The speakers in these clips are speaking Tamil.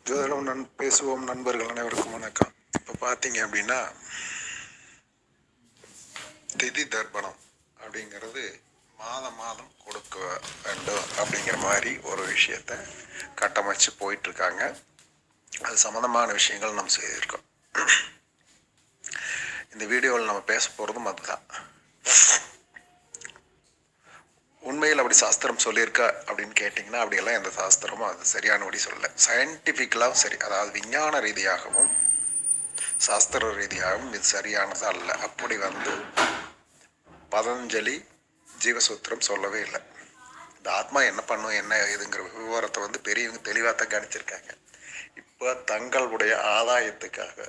ஜோதிடம் பேசுவோம் நண்பர்கள் அனைவருக்கும் வணக்கம். இப்போ பார்த்தீங்க அப்படின்னா திதி தர்ப்பணம் அப்படிங்கிறது மாதம் மாதம் கொடுக்க வேண்டும் அப்படிங்கிற மாதிரி ஒரு விஷயத்த கட்டமைச்சு போயிட்டுருக்காங்க. அது சம்மந்தமான விஷயங்கள் நம்ம செய்திருக்கோம். இந்த வீடியோவில் நம்ம பேச போகிறதும் அதுதான். உண்மையில் அப்படி சாஸ்திரம் சொல்லியிருக்கா அப்படின்னு கேட்டிங்கன்னா அப்படியெல்லாம் எந்த சாஸ்திரமும் அது சரியானபடி சொல்லலை. சயின்டிஃபிக்கலாகவும் சரி, அதாவது விஞ்ஞான ரீதியாகவும் சாஸ்திர ரீதியாகவும் இது சரியானது அல்ல. அப்படி பதஞ்சலி ஜீவசூத்திரம் சொல்லவே இல்லை. இந்த ஆத்மா என்ன பண்ணும் என்ன ஏதுங்கிற விவரத்தை பெரியவங்க தெளிவாக தான் கணிச்சிருக்காங்க. இப்போ தங்களுடைய ஆதாயத்துக்காக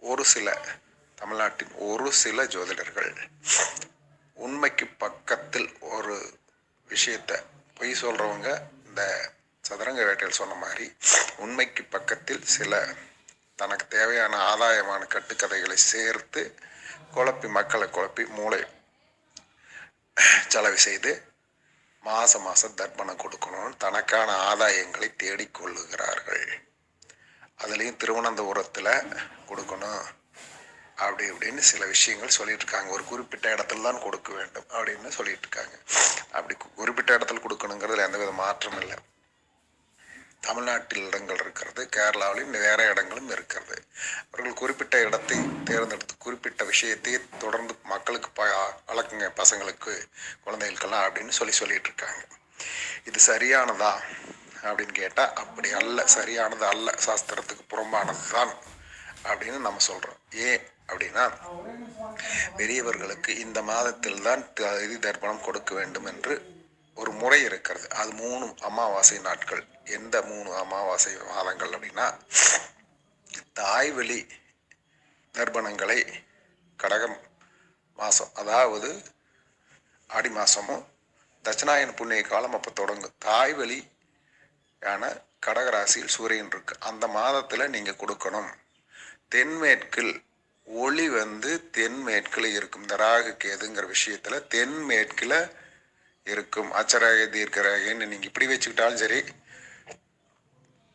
ஒரு சில தமிழ்நாட்டின் ஒரு சில ஜோதிடர்கள் உண்மைக்கு பக்கத்தில் ஒரு விஷயத்த பொய் சொல்றவங்க இந்த சதுரங்க வேட்டையில் சொன்ன மாதிரி உண்மைக்கு பக்கத்தில் சில தனக்கு தேவையான ஆதாயமான கட்டுக்கதைகளை சேர்த்து மக்களை குழப்பி மூளை செலவு செய்து மாசம் தர்ப்பணம் கொடுக்கணும்னு தனக்கான ஆதாயங்களை தேடிக்கொள்ளுகிறார்கள். அதுலேயும் திருவனந்தபுரத்தில் கொடுக்கணும் அப்படி இப்படின்னு சில விஷயங்கள் சொல்லிட்டு இருக்காங்க. ஒரு குறிப்பிட்ட இடத்துல தான் கொடுக்க வேண்டும் அப்படின்னு சொல்லிட்டு இருக்காங்க. அப்படி குறிப்பிட்ட இடத்துல கொடுக்கணுங்கிறதுல எந்தவித மாற்றம் இல்லை. தமிழ்நாட்டில் இடங்கள் இருக்கிறது, கேரளாவிலும் வேற இடங்களும் இருக்கிறது. அவர்கள் குறிப்பிட்ட இடத்தை தேர்ந்தெடுத்து குறிப்பிட்ட விஷயத்தை தொடர்ந்து மக்களுக்கு வளர்க்குங்க, பசங்களுக்கு குழந்தைகளுக்கெல்லாம் அப்படின்னு சொல்லிட்டு இருக்காங்க. இது சரியானதா அப்படின்னு கேட்டால் அப்படி அல்ல, சரியானது அல்ல, சாஸ்திரத்துக்கு புறம்பானது தான் அப்படின்னு நம்ம சொல்கிறோம். ஏன் அப்படின்னா பெரியவர்களுக்கு இந்த மாதத்தில் தான் திதி தர்ப்பணம் கொடுக்க வேண்டும் என்று ஒரு முறை இருக்கிறது. அது 3 அமாவாசை நாட்கள். எந்த 3 அமாவாசை மாதங்கள் அப்படின்னா தாய்வழி தர்ப்பணங்களை கடகம் மாதம், அதாவது ஆடி மாதமும் தட்சிணாயன புண்ணிய காலம் அப்போ தொடங்கும். தாய்வழியான கடகராசியில் சூரியன் இருக்கு. அந்த மாதத்தில் நீங்கள் கொடுக்கணும். தென்மேற்கில் ஒளி தென்மேற்கில் இருக்கும். இந்த ராகு கேதுங்கிற விஷயத்துல தென்மேற்கில் இருக்கும். அச்சராக தீர்க்கராகன்னு நீங்க இப்படி வச்சுக்கிட்டாலும் சரி,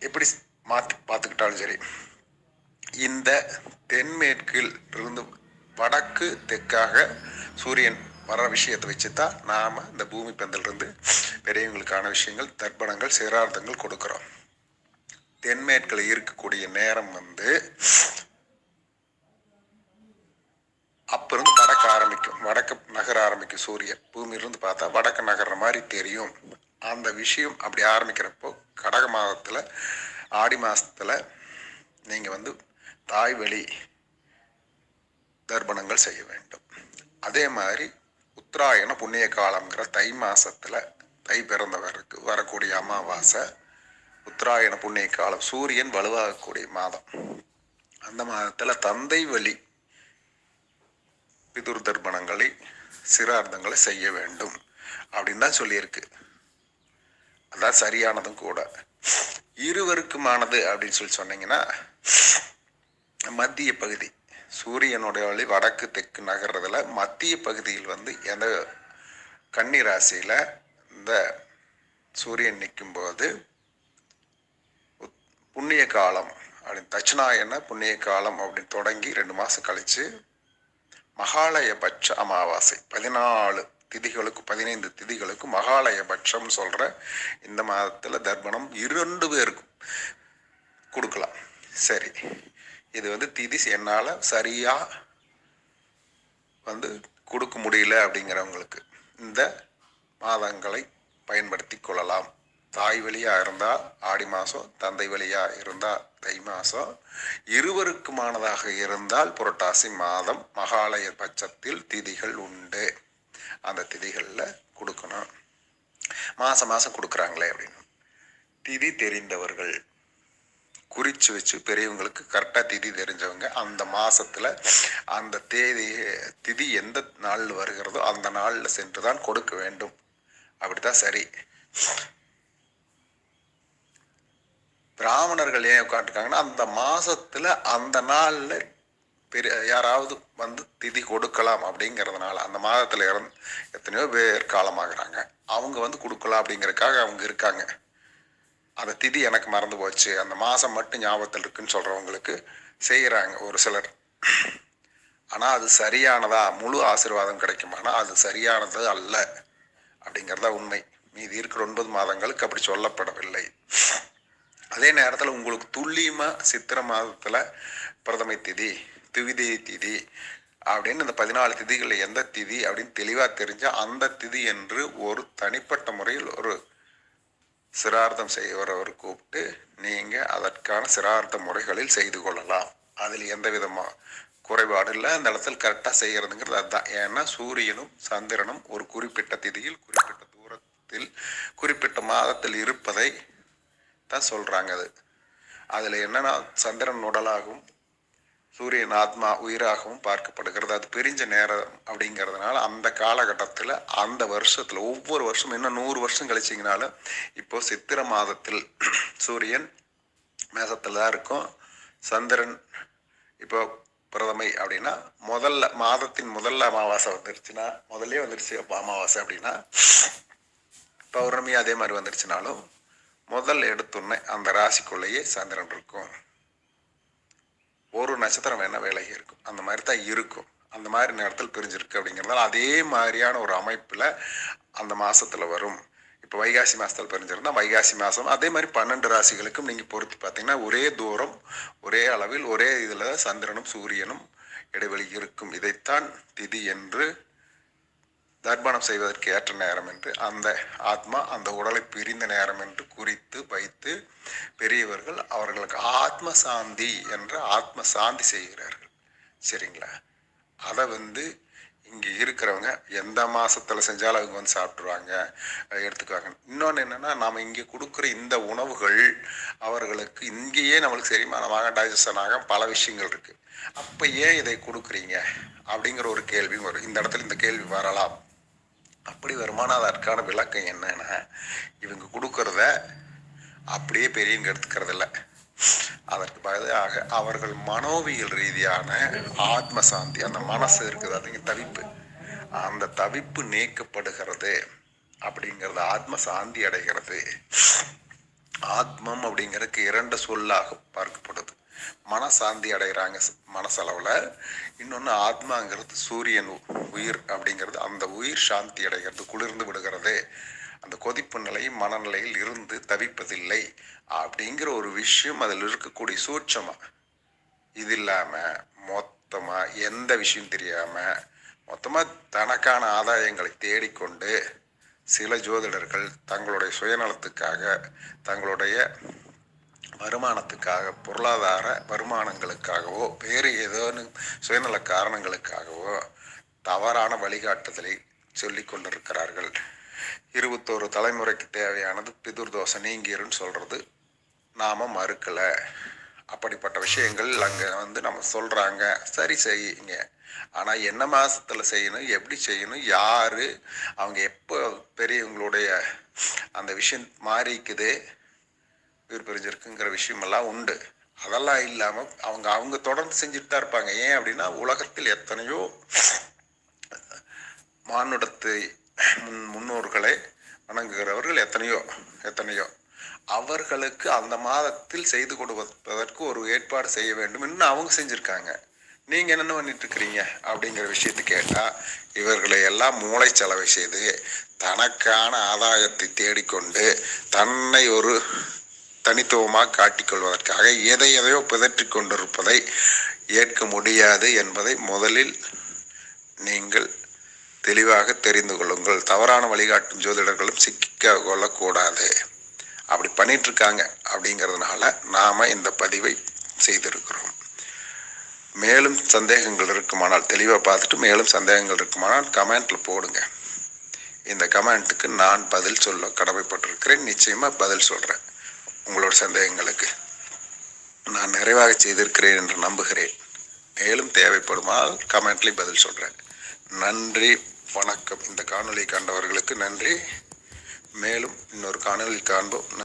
எப்படி மாற்றி பார்த்துக்கிட்டாலும் சரி, இந்த தென்மேற்கில் இருந்து வடக்கு தெற்காக சூரியன் வர விஷயத்தை வச்சுதான் நாம இந்த பூமி பந்திலிருந்து பெரியவங்களுக்கான விஷயங்கள், தர்ப்பணங்கள், சிரார்த்தங்கள் கொடுக்கிறோம். தென்மேற்கில் இருக்கக்கூடிய நேரம் அப்ப இருந்து வடக்க ஆரம்பிக்கும், வடக்கு நகர ஆரம்பிக்கும். சூரியன் பூமியிலிருந்து பார்த்தா வடக்கு நகர்ற மாதிரி தெரியும். அந்த விஷயம் அப்படி ஆரம்பிக்கிறப்போ கடக மாதத்துல ஆடி மாசத்துல நீங்க தாய்வழி தர்ப்பணங்கள் செய்ய வேண்டும். அதே மாதிரி உத்தராயண புண்ணிய காலம்ங்கிற தை மாசத்துல தை பிறந்தவருக்கு வரக்கூடிய அமாவாசை உத்தராயண புண்ணிய காலம், சூரியன் வலுவாகக்கூடிய மாதம். அந்த மாதத்துல தந்தை வழி பிதுர் தர்ப்பணங்களை, சிரார்த்தங்களை செய்ய வேண்டும் அப்படின்னு தான் சொல்லியிருக்கு. அதான் சரியானதும் கூட. இருவருக்குமானது அப்படின்னு சொன்னீங்கன்னா மத்திய பகுதி, சூரியனுடைய வழி வடக்கு தெற்கு நகர்றதுல மத்திய பகுதியில் எந்த கன்னி ராசியில இந்த சூரியன் நிற்கும் போது புண்ணிய காலம் அப்படின்னு தட்சிணாயன புண்ணிய காலம் அப்படின்னு தொடங்கி 2 மாசம் கழிச்சு மகாலயபட்ச அமாவாசை 14 திதிகளுக்கு 15 திதிகளுக்கு மகாலயபட்சம் சொல்ற இந்த மாதத்துல தர்ப்பணம் 2 பேருக்கும் கொடுக்கலாம். சரி, இது திதி என்னால சரியா கொடுக்க முடியல அப்படிங்கிறவங்களுக்கு இந்த மாதங்களை பயன்படுத்தி கொள்ளலாம். தாய் வழியா இருந்தா ஆடி மாசம், தந்தை வழியா இருந்தா தை மாசம், இருவருக்குமானதாக இருந்தால் புரட்டாசி மாதம் மகாலய பட்சத்தில் திதிகள் உண்டு. அந்த திதிகள்ல கொடுக்கணும். மாசம் கொடுக்குறாங்களே அப்படின்னு திதி தெரிந்தவர்கள் குறிச்சு வச்சு, பெரியவங்களுக்கு கரெக்டா திதி தெரிஞ்சவங்க அந்த மாசத்துல அந்த திதி எந்த நாள்ல வருகிறதோ அந்த நாள்ல சென்றுதான் கொடுக்க வேண்டும். அப்படித்தான் சரி. பிராமணர்கள் ஏன் உட்காந்துருக்காங்கன்னா அந்த மாசத்துல அந்த நாள்ல யாராவது திதி கொடுக்கலாம் அப்படிங்கிறதுனால, அந்த மாதத்துல எத்தனையோ பேர் காலமாகறாங்க, அவங்க கொடுக்கலாம் அப்படிங்கறதுக்காக அவங்க இருக்காங்க. அந்த திதி எனக்கு மறந்து போச்சு, அந்த மாதம் மட்டும் ஞாபகத்தில் இருக்குன்னு சொல்கிறவங்களுக்கு செய்கிறாங்க ஒரு சிலர். ஆனால் அது சரியானதா, முழு ஆசீர்வாதம் கிடைக்குமானா அது சரியானது அல்ல அப்படிங்கிறதா உண்மை. மீதி இருக்கிற 9 மாதங்களுக்கு அப்படி சொல்லப்படவில்லை. அதே நேரத்தில் உங்களுக்கு துல்லியமாக சித்திரை மாதத்தில் பிரதமை திதி, திவிதியை திதி அப்படின்னு இந்த 14 திதிகளில் எந்த திதி அப்படின்னு தெளிவாக தெரிஞ்சால் அந்த திதி என்று ஒரு தனிப்பட்ட முறையில் ஒரு சிரார்த்தம் செய்வரவர் கூப்பிட்டு நீங்கள் அதற்கான சிரார்த்த முறைகளில் செய்து கொள்ளலாம். அதில் எந்த விதமாக குறைபாடு இல்லை. அந்த இடத்துல கரெக்டாக செய்கிறதுங்கிறது அதுதான். ஏன்னா சூரியனும் சந்திரனும் ஒரு குறிப்பிட்ட திதியில் குறிப்பிட்ட தூரத்தில் குறிப்பிட்ட மாதத்தில் இருப்பதை தான் சொல்கிறாங்க. அதில் என்னன்னா சந்திரன் உடலாகவும் சூரியன் ஆத்மா உயிராகவும் பார்க்கப்படுகிறது. அது பிரிஞ்ச நேரம் அப்படிங்கிறதுனால அந்த காலகட்டத்தில் அந்த வருஷத்தில் ஒவ்வொரு வருஷம் இன்னும் 100 வருஷம் கழிச்சிங்கனாலும் இப்போ சித்திரை மாதத்தில் சூரியன் மேசத்தில் தான் இருக்கும். சந்திரன் இப்போ பிரதமை அப்படின்னா மாதத்தின் முதல்ல அமாவாசை வந்துருச்சுன்னா முதல்ல வந்துருச்சு. அப்போ அமாவாசை அப்படின்னா பௌர்ணமி அதே மாதிரி வந்துருச்சுனாலும் முதல் எடுத்துன்னே அந்த ராசிக்குள்ளேயே சந்திரன் இருக்கும். ஒரு நட்சத்திரம் வேணா விலகி இருக்கும். அந்த மாதிரி தான் இருக்கும். அந்த மாதிரி நேரத்தில் பிரிஞ்சிருக்கு அப்படிங்கிறதால அதே மாதிரியான ஒரு அமைப்பில் அந்த மாதத்தில் வரும். இப்போ வைகாசி மாதத்தில் பிரிஞ்சிருந்தால் வைகாசி மாதம் அதே மாதிரி 12 ராசிகளுக்கும் நீங்கள் பொறுத்து பார்த்தீங்கன்னா ஒரே தூரம் ஒரே அளவில் ஒரே இதில் சந்திரனும் சூரியனும் இடைவெளி இருக்கும். இதைத்தான் திதி என்று தர்ப்பணம் செய்வதற்கு ஏற்ற நேரம் என்று அந்த ஆத்மா அந்த உடலை பிரிந்த நேரம் என்று குறித்து வைத்து பெரியவர்கள் அவர்களுக்கு ஆத்ம சாந்தி என்ற ஆத்ம சாந்தி செய்கிறார்கள். சரிங்களா? அதை இங்கே இருக்கிறவங்க எந்த மாதத்தில் செஞ்சாலும் அவங்க சாப்பிட்ருவாங்க, எடுத்துக்குவாங்க. இன்னொன்று என்னென்னா நாம் இங்கே கொடுக்குற இந்த உணவுகள் அவர்களுக்கு இங்கேயே நம்மளுக்கு செரிமானமாக டைஜஷன் ஆக பல விஷயங்கள் இருக்குது. அப்போ ஏன் இதை கொடுக்குறீங்க அப்படிங்கிற ஒரு கேள்வியும் வரும். இந்த இடத்துல இந்த கேள்வி வரலாம். அப்படி வருமானம் அதற்கான விளக்கம் என்னன்னா இவங்க கொடுக்கறத அப்படியே பெரியவங்க எடுத்துக்கிறது இல்லை. அதற்கு பதிலாக அவர்கள் மனோவியல் ரீதியான ஆத்ம சாந்தி, அந்த மனசு இருக்குது அதுங்க தவிப்பு, அந்த தவிப்பு நீக்கப்படுகிறது அப்படிங்கிறது ஆத்ம சாந்தி அடைகிறது. ஆத்மம் அப்படிங்கிறதுக்கு 2 சொல்லாக பார்க்கப்படுது. மனசாந்தி அடைகிறாங்க மனசளவில். இன்னொன்று ஆத்மாங்கிறது சூரியன் உயிர் அப்படிங்கிறது, அந்த உயிர் சாந்தி அடைகிறது, குளிர்ந்து விடுகிறது. அந்த கொதிப்பு நிலை மனநிலையில் இருந்து தவிப்பதில்லை அப்படிங்கிற ஒரு விஷயம் அதில் இருக்கக்கூடிய சூட்சமாக. இது இல்லாமல் மொத்தமாக எந்த விஷயம் தெரியாமல் மொத்தமாக தனக்கான ஆதாயங்களை தேடிக்கொண்டு சில ஜோதிடர்கள் தங்களுடைய சுயநலத்துக்காக தங்களுடைய வருமானத்துக்காக பொருளாதார வருமானங்களுக்காகவோ வேறு ஏதோ சுயநல காரணங்களுக்காகவோ தவறான வழிகாட்டுதலை சொல்லி கொண்டிருக்கிறார்கள். 21 தலைமுறைக்கு தேவையானது பிதுர்தோஷ நீங்கிருன்னு சொல்கிறது நாம் மறுக்கலை. அப்படிப்பட்ட விஷயங்கள் அங்கே நம்ம சொல்கிறாங்க, சரி செய்யுங்க. ஆனால் என்ன மாதத்தில் செய்யணும், எப்படி செய்யணும், யார் அவங்க எப்போ பெரியவங்களுடைய அந்த விஷயம் மாறிக்குது உயிர் பிரிஞ்சிருக்குங்கிற விஷயமெல்லாம் உண்டு. அதெல்லாம் இல்லாமல் அவங்க தொடர்ந்து செஞ்சுட்டு தான் இருப்பாங்க. ஏன் அப்படின்னா உலகத்தில் எத்தனையோ மானுடத்தை முன்னோர்களை வணங்குகிறவர்கள் எத்தனையோ அவர்களுக்கு அந்த மாதத்தில் செய்து கொடுப்பதற்கு ஒரு ஏற்பாடு செய்ய வேண்டும் என்று அவங்க செஞ்சுருக்காங்க. நீங்கள் என்னென்ன பண்ணிட்டு இருக்கிறீங்க அப்படிங்கிற விஷயத்தை கேட்டால் இவர்களை எல்லாம் மூளை செலவை செய்து தனக்கான ஆதாயத்தை தேடிக்கொண்டு தன்னை ஒரு தனித்துவமாக காட்டிக்கொள்வதற்காக எதையோ பிதற்றி கொண்டிருப்பதை ஏற்க முடியாது என்பதை முதலில் நீங்கள் தெளிவாக தெரிந்து கொள்ளுங்கள். தவறான வழிகாட்டும் ஜோதிடர்களும் சிக்க கொள்ளக்கூடாது. அப்படி பண்ணிட்டு இருக்காங்க அப்படிங்கிறதுனால நாம இந்த பதிவை செய்திருக்கிறோம். மேலும் சந்தேகங்கள் இருக்குமானால் தெளிவாக பார்த்துட்டு மேலும் சந்தேகங்கள் இருக்குமானால் கமெண்ட்ல போடுங்க. இந்த கமெண்ட்டுக்கு நான் பதில் சொல்ல கடமைப்பட்டிருக்கிறேன். நிச்சயமாக பதில் சொல்கிறேன். உங்களோட சந்தேகங்களுக்கு நான் நிறைவாக செய்திருக்கிறேன் என்று நம்புகிறேன். மேலும் தேவைப்படுமானால் கமெண்ட்லேயும் பதில் சொல்கிறேன். நன்றி, வணக்கம். இந்த காணொளி கண்டவர்களுக்கு நன்றி. மேலும் இன்னொரு காணொளி காண்போம்.